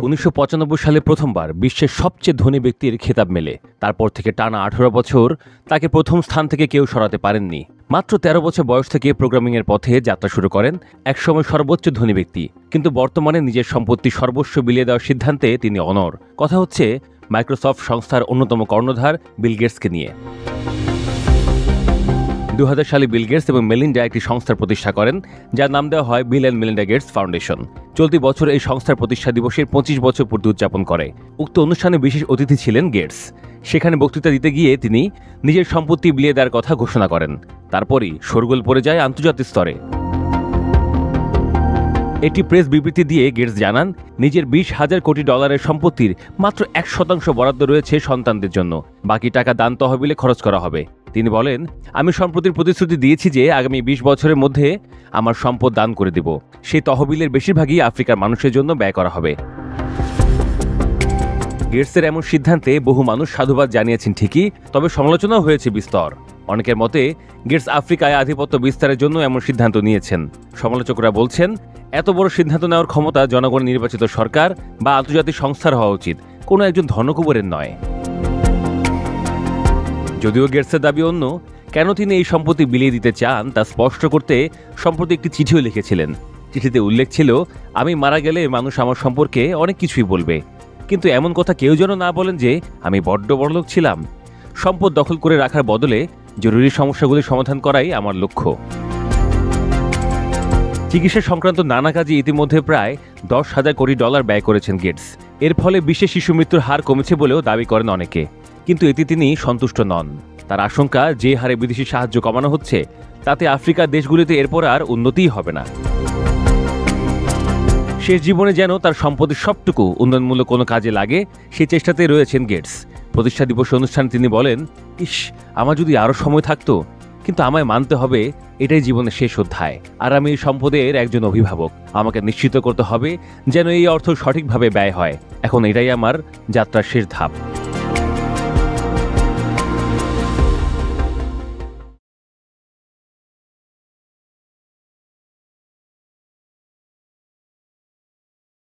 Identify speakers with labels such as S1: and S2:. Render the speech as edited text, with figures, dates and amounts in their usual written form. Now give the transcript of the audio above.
S1: 1995 সালে প্রথমবার বিশ্বের সবচেয়ে ধনী ব্যক্তির খেতাব মেলে। তারপর থেকে টানা 18 বছর তাকে প্রথম স্থান থেকে কেউ সরাতে পারেননি। মাত্র 13 বছর বয়স থেকে প্রোগ্রামিংয়ের পথে যাত্রা শুরু করেন একসময় সর্বোচ্চ ধনী ব্যক্তি। কিন্তু বর্তমানে নিজের সম্পত্তি সর্বস্ব বিলিয়ে দেওয়ার সিদ্ধান্তে তিনি অনড়। কথা হচ্ছে মাইক্রোসফট সংস্থার অন্যতম কর্ণধার বিল গেটসকে নিয়ে। 2000 সালে বিল গেটস এবং মেলিন্ডা একটি সংস্থার প্রতিষ্ঠা করেন, যার নাম দেওয়া হয় Bill and Melinda Gates foundation. চলতি বছর এই সংস্থার প্রতিষ্ঠা দিবসের 25 বছর পূর্তি উদযাপন করে। উক্ত অনুষ্ঠানে বিশেষ অতিথি ছিলেন গেটস। সেখানে বক্তৃতা দিতে গিয়ে তিনি নিজের সম্পত্তি বিলিয়ে দেওয়ার কথা ঘোষণা করেন। তারপরই শোরগোল পড়ে যায় আন্তর্জাতিক স্তরে। একটি প্রেস বিবৃতি দিয়ে গেটস জানান, নিজের $20,000 কোটি সম্পত্তির মাত্র 1% বরাদ্দ রয়েছে সন্তানদের জন্য। বাকি টাকা দান তহবিলে খরচ করা হবে। তিনি বলেন, আমি সম্প্রতির প্রতিশ্রুতি দিয়েছি যে আগামী 20 বছরের মধ্যে আমার সম্পদ দান করে দেব। সেই তহবিলের বেশিরভাগই আফ্রিকার মানুষের জন্য ব্যয় করা হবে। গেটসের এমন সিদ্ধান্তে বহু মানুষ সাধুবাদ জানিয়েছেন ঠিকই, তবে সমালোচনাও হয়েছে বিস্তর। অনেকের মতে গেটস আফ্রিকায় আধিপত্য বিস্তারের জন্য এমন সিদ্ধান্ত নিয়েছেন। সমালোচকরা বলছেন, এত বড় সিদ্ধান্ত নেওয়ার ক্ষমতা জনগণ নির্বাচিত সরকার বা আন্তর্জাতিক সংস্থার হওয়া উচিত, কোনো একজন ধনকুবেরের নয়। যদিও গেটসের দাবি অন্য, কেন তিনি এই সম্পত্তি বিলিয়ে দিতে চান তা স্পষ্ট করতে সম্প্রতি একটি চিঠিও লিখেছিলেন। চিঠিতে উল্লেখ ছিল, আমি মারা গেলে মানুষ আমার সম্পর্কে অনেক কিছুই বলবে, কিন্তু এমন কথা কেউ যেন না বলেন যে আমি বড্ড বড়লোক ছিলাম। সম্পদ দখল করে রাখার বদলে জরুরি সমস্যাগুলি সমাধান করাই আমার লক্ষ্য। চিকিৎসা সংক্রান্ত নানা কাজে ইতিমধ্যে প্রায় $10,000 কোটি ব্যয় করেছেন গেটস। এর ফলে বিশ্বে শিশু মৃত্যুর হার কমেছে বলেও দাবি করেন অনেকে। কিন্তু এতে তিনি সন্তুষ্ট নন। তার আশঙ্কা, যে হারে বিদেশি সাহায্য কমানো হচ্ছে তাতে আফ্রিকার দেশগুলিতে এরপর আর উন্নতিই হবে না। শেষ জীবনে যেন তার সম্পদের সবটুকু উন্নয়নমূলক কোনো কাজে লাগে, সেই চেষ্টাতেই রয়েছেন গেটস। প্রতিষ্ঠা দিবস অনুষ্ঠানে তিনি বলেন, ইস, আমার যদি আরও সময় থাকতো, কিন্তু আমায় মানতে হবে এটাই জীবনের শেষ অধ্যায়, আর আমি এই সম্পদের একজন অভিভাবক। আমাকে নিশ্চিত করতে হবে যেন এই অর্থ সঠিকভাবে ব্যয় হয়। এখন এটাই আমার যাত্রার শেষ ধাপ।